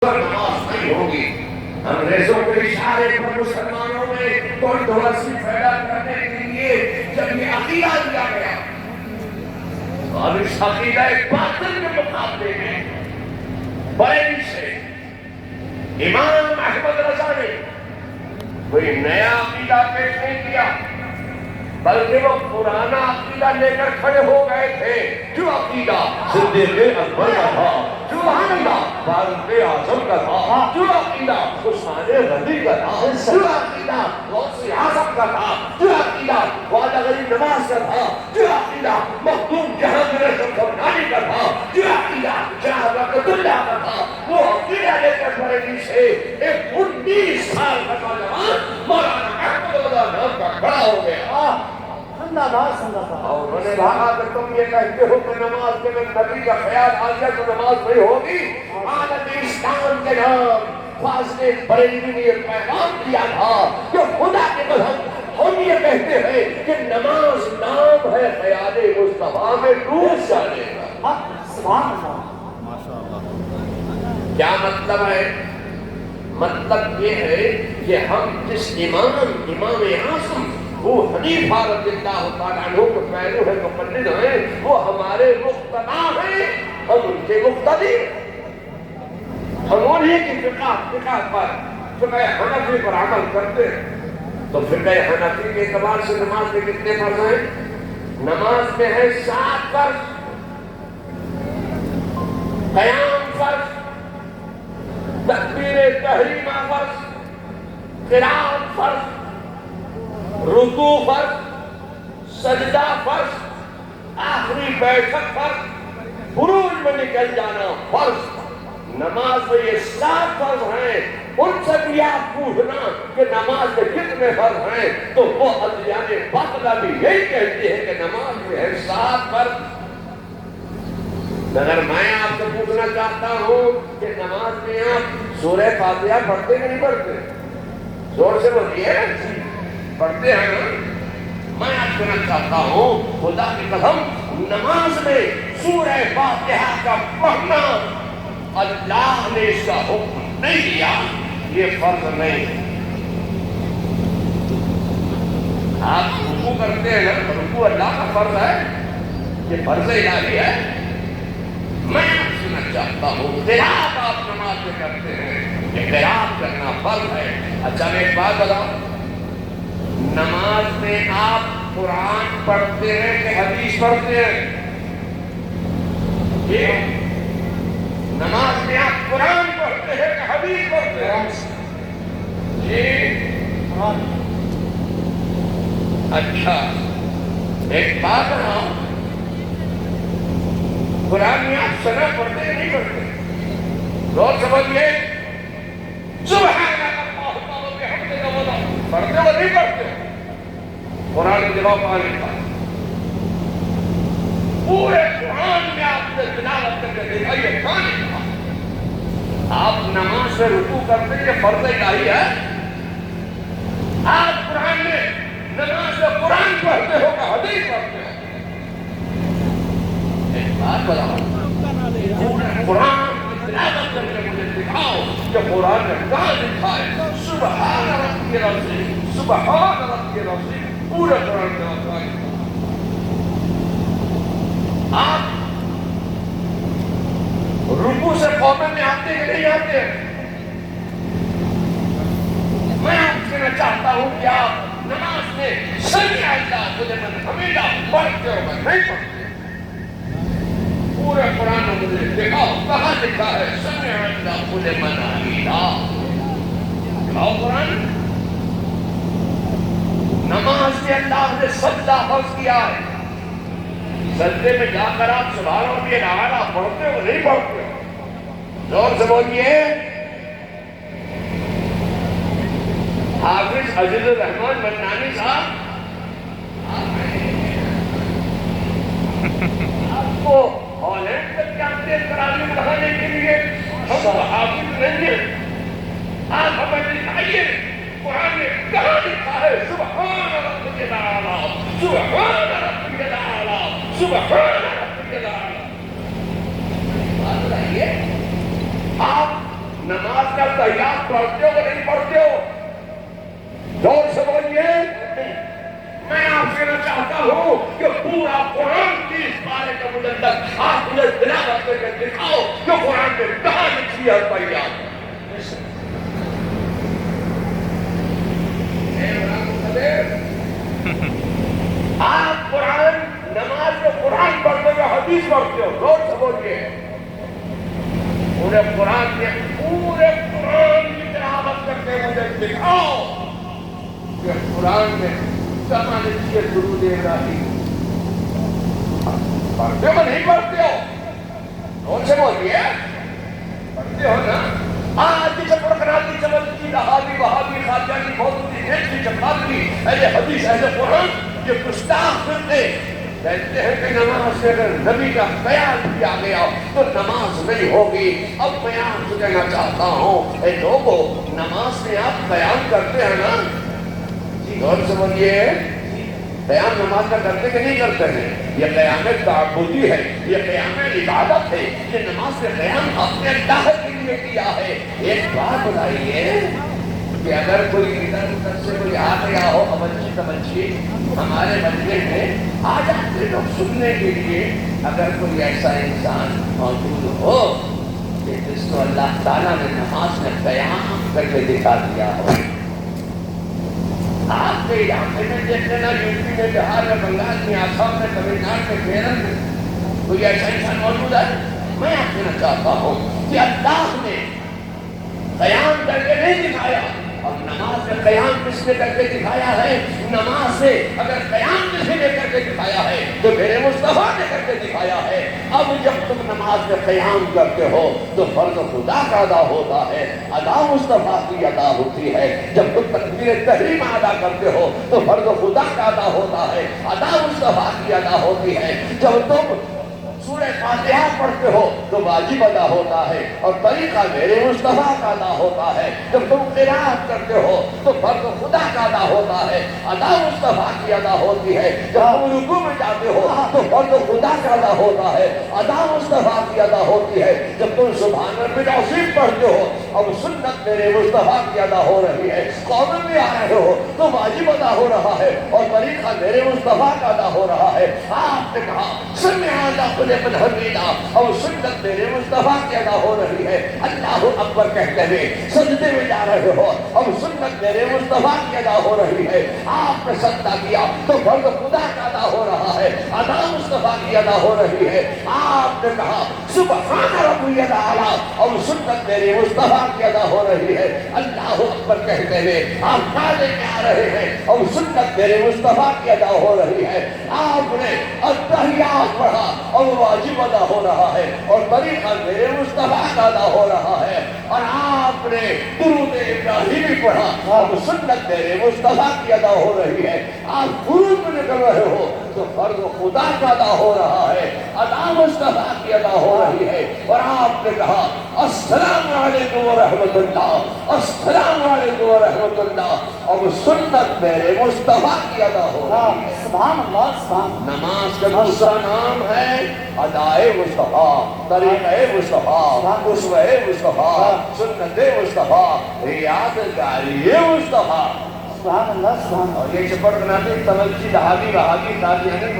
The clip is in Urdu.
نماز نہیں ہوگی۔ انگریزوں کے اشارے پر مسلمانوں میں کنٹروورسی پیدا کرنے کے لیے جب یہ عقیدہ دیا گیا اور اس عقیدہ باطل کے مقابلے میں بریلی سے امام احمد رضا نے کوئی نیا عقیدہ پیش نہیں کیا، بلکہ وہ پرانا عقیدہ لے کر کھڑے ہو گئے تھے۔ جو عقیدہ صدیق اکبر کا تھا، جو عقیدہ فاروق اعظم کا تھا، جو عقیدہ عثمان غنی کا تھا، جو عقیدہ غوث اعظم کا تھا، جو عقیدہ خواجہ غریب نواز کا تھا، جو عقیدہ مخدوم جہانگیر شمسانی کا تھا، جو عقیدہ شاہ برکت اللہ کا تھا، وہ عقیدہ لے کر بریلی سے ایک 19 سال کا نوجوان مولانا احمد رضا نام کا کھڑا ہو گیا اور انہوں نے کہا کہ تم یہ کہتے ہو کہ نماز کے میں نبی کا خیال آ گیا تو نماز نہیں ہوگی۔ عالم اسلام کے نام فاضل بریلوی نے یہ پیغام دیا تھا کہ خدا کے قسم ہم یہ کہتے ہیں کہ نماز نام ہے خیال مصطفیٰ میں ڈوب جانے کا۔ سبحان اللہ۔ کیا مطلب ہے؟ مطلب یہ ہے کہ ہم جس امام اعظم وہ حنیفہ رضی اللہ تعالیٰ عنہ کے پیرو ہے، مقلد ہیں، وہ ہمارے مقتدا ہیں، ہم ان کے مقتدی، ہم انہیں کی فقہ پر فقہ حنفی پر عمل کرتے ہیں۔ تو فقہ حنفی کے اعتبار سے نماز میں کتنے فرض ہیں؟ نماز میں ہے 7 فرض، قیام فرض، تکبیر تحریمہ فرض، قرات فرض، رکوع فرض، سجدہ فرض، آخری بیٹھک فرض، خروج میں نکل جانا فرض۔ نماز میں یہ 7 فرض ہیں۔ ان سے بھی آپ پوچھنا کہ نماز میں کتنے فرض ہیں تو وہ ادیان باطلہ بھی یہی کہتی ہے کہ نماز میں ہے 7 فرض۔ اگر میں آپ سے پوچھنا چاہتا ہوں کہ نماز میں آپ سورہ فاتحہ پڑھتے کہ نہیں پڑھتے؟ زور سے بولیے، پڑھتے ہیں نا؟ میں آپ کہنا چاہتا ہوں خدا کی قسم نماز میں سورہ فاتحہ کا پڑھنا اللہ نے اس کا حکم نہیں دیا، یہ فرض نہیں۔ آپ رکوع کرتے ہیں نا، رکوع اللہ کا فرض ہے، یہ فرض الہی ہے۔ میں آپ سننا چاہتا ہوں قرات آپ نماز میں کرتے ہیں، یہ قرات کرنا فرض ہے۔ اچھا میں ایک بات بتاؤں، نماز میں آپ قرآن پڑھتے ہیں کہ حدیث پڑھتے ہیں؟ یہ نماز میں آپ قرآن پڑھتے ہیں کہ حدیث پڑھتے ہیں؟ جی اچھا ایک بات بتاؤں، قرآن میں آپ ثنا پڑھتے ہیں نہیں پڑھتے؟ غور سمجھیے، سبحان اللہ پڑھتے ہو نہیں پڑھتے؟ قرآن کے جواب کہاں لکھا؟ پورے قرآن میں آپ نے تلاوت کر کے دیکھا یہ کہاں لکھا؟ آپ نماز سے رکوع کرتے ہیں یہ فرض الہی ہے۔ آپ قرآن میں نماز سے قرآن پڑھتے ہو کہ حدیث پڑھتے ہو؟ ایک بات بتاؤ، قرآن کی تلاوت کر کے مجھے دکھاؤ کہ قرآن میں کہاں لکھا ہے سبحان ربی العظیم، سبحان ربی العظیم؟ پورے قرآن میں آتا ہے۔ آپ رکوع سے قومے میں آتے کہ نہیں آتے؟ میں آپ سے چاہتا ہوں کہ آپ نماز میں سمیع اللہ لمن حمیدہ پڑھتے ہو کہ نہیں پڑھتے؟ پورے قرآن میں مجھے دکھاؤ کہاں لکھا ہے سمیع اللہ لمن حمیدہ؟ دکھاؤ قرآن۔ نماز کے اللہ نے سجدہ فرض کیا ہے، سجدے میں جا کر آپ سبحان ربی الاعلیٰ پڑھتے ہو نہیں پڑھتے ہو؟ زور سے بولیے۔ حافظ عزیز الرحمان منانی صاحب آپ کو ہالینڈ تک جانتے ہیں تراویح پڑھانے کے لیے، ہم حافظ نہیں ہیں۔ آپ ہمیں دکھائیے قرآن میں کہاں لکھا ہے سبحان ربی الاعلیٰ، سبحان ربی الاعلیٰ، سبحان ربی الاعلیٰ؟ بات بتائیے، آپ نماز کا تحیات پڑھتے ہو نہیں پڑھتے ہو؟ زور سے بولیے. میں آپ سے چاہتا ہوں کہ پورا قرآن کی اس بارے کا مجلد آپ مجھے تلاوت کر کے دکھاؤ کہ قرآن میں کہاں لکھی ہے تحیات. آپ قرآن نماز میں قرآن پڑھتے ہوئے حدیث پڑھتے ہو. زور سے بولیے. پورے قرآن کی تلاوت کرتے مجھے دکھاؤ کہ قرآن میں کہاں لکھی ہے درود ابراہیم. پڑھتے ہو نہیں پڑھتے ہو؟ زور سے بولیے. پڑھتے ہو نا. آج کی چپڑکناتی چمچی رہابی وہابی خاجانی بہت نیچی چپاتی اہل حدیث اہل قرآن یہ گستاخ فرقے کہتے ہیں کہ نماز سے اگر نبی کا خیال کیا گیا تو نماز نہیں ہوگی. اب میں آپ سے کہنا چاہتا ہوں اے لوگوں نماز میں آپ قیام کرتے ہیں نا. غور سے بولیے. قیام نماز کا کرتے کہ نہیں کرتے ہیں؟ یہ قیام تعبدی ہے, یہ قیام عبادت ہے. یہ نماز سے قیام اپنے اللہ کے لیے کیا ہے. ایک بات بتائیے کہ اگر کوئی ادھر ادھر سے کوئی آ گیا ہو تمچی ہمارے مجلس میں آ جاتے لوگ سننے کے لیے, اگر کوئی ایسا انسان موجود ہو کہ جس کو اللہ تعالیٰ نے نماز میں قیام کر کے دکھا دیا ہو. آپ کے علاقے میں دیکھ لینا, یو پی میں, بہار میں, بنگال میں, آسام میں, تمل ناڈو میں, کیرل میں کوئی ایسا انسان موجود ہے. میں آپ کہنا چاہتا ہوں کہ اللہ نے قیام کر کے نہیں دکھایا. اور نماز میں قیام کس نے کر کے دکھایا ہے؟ نماز سے اگر قیام کسی نے کر کے دکھایا ہے تو میرے مصطفیٰ نے کر کے دکھایا ہے. اب جب تم نماز میں قیام کرتے ہو تو فرض خدا کا ادا ہوتا ہے, ادا مصطفیٰ کی ادا ہوتی ہے. جب تم تکبیر تحریم ادا کرتے ہو تو فرض خدا کا ادا ہوتا ہے, ادا مصطفیٰ کی ادا ہوتی ہے. جب تم سورہ فاتحہ پڑھتے ہو تو واجب ادا ہوتا ہے اور طریقہ میرے مصطفیٰ کا ادا ہوتا ہے. جب تم قرات کرتے ہو تو فرض خدا کا ادا ہوتا ہے, ادا مصطفیٰ کی ادا ہوتی ہے. جب تم رکوع میں جاتے ہو تو فرض خدا کا ادا ہوتا ہے, ادا مصطفیٰ کی ادا ہوتی ہے. جب تم سبحان ربی العظیم پڑھتے ہو اب سنت میرے مصطفیٰ کی ادا ہو رہی ہے. قوم میں آ رہے ہو تو واجب ادا ہو رہا ہے اور طریقہ میرے مصطفیٰ کا ادا ہو رہا ہے. آپ نے کہا سمع من حمیدہ اور سنت میرے مصطفیٰ کی ادا ہو رہی ہے. اللہ اکبر کہتے ہوئے سجدے میں جا رہے ہو اور سنت میرے مصطفیٰ کی ادا ہو رہی ہے. آپ نے سجدہ کیا تو فرض خدا کا ادا ہو رہا ہے, ادا مصطفیٰ کی ادا ہو رہی ہے. آپ نے کہا سبحان ربی الاعلیٰ اور سنت میرے مصطفیٰ کی ادا ہو رہی ہے. اللہ اکبر کہتے ہوئے آپ کعبے میں آ رہے ہیں اور سنت میرے مصطفیٰ کی ادا ہو رہی ہے. آپ نے التحیات پڑھا اور واجب ادا ہو رہا ہے اور طریقہ میرے مصطفیٰ کا ادا ہو رہا ہے. اور آپ نے درود ابراہیمی پڑھا اور سنت میرے مصطفیٰ کی ادا ہو رہی ہے. آپ درود میں نکل رہے ہو تو فرض خدا کا ادا ہو رہا ہے, ادا مصطفیٰ کی ادا ہو رہی ہے. اور آپ نے کہا السلام علیکم ورحمۃ اللہ, السلام علیکم ورحمۃ اللہ اور سنت میرے مصطفیٰ کی ادا ہو رہی ہے. سبحان اللہ, سبحان. نماز کا دوسرا نام ہے ادائے مصطفیٰ, طریقہ مصطفیٰ, اسوہ مصطفیٰ, سنت مصطفیٰ, یادگاری مصطفیٰ. سبحان اللہ, سبحان. اور یہ چپڑکناتی تمچی رہابی وہابی قادیانی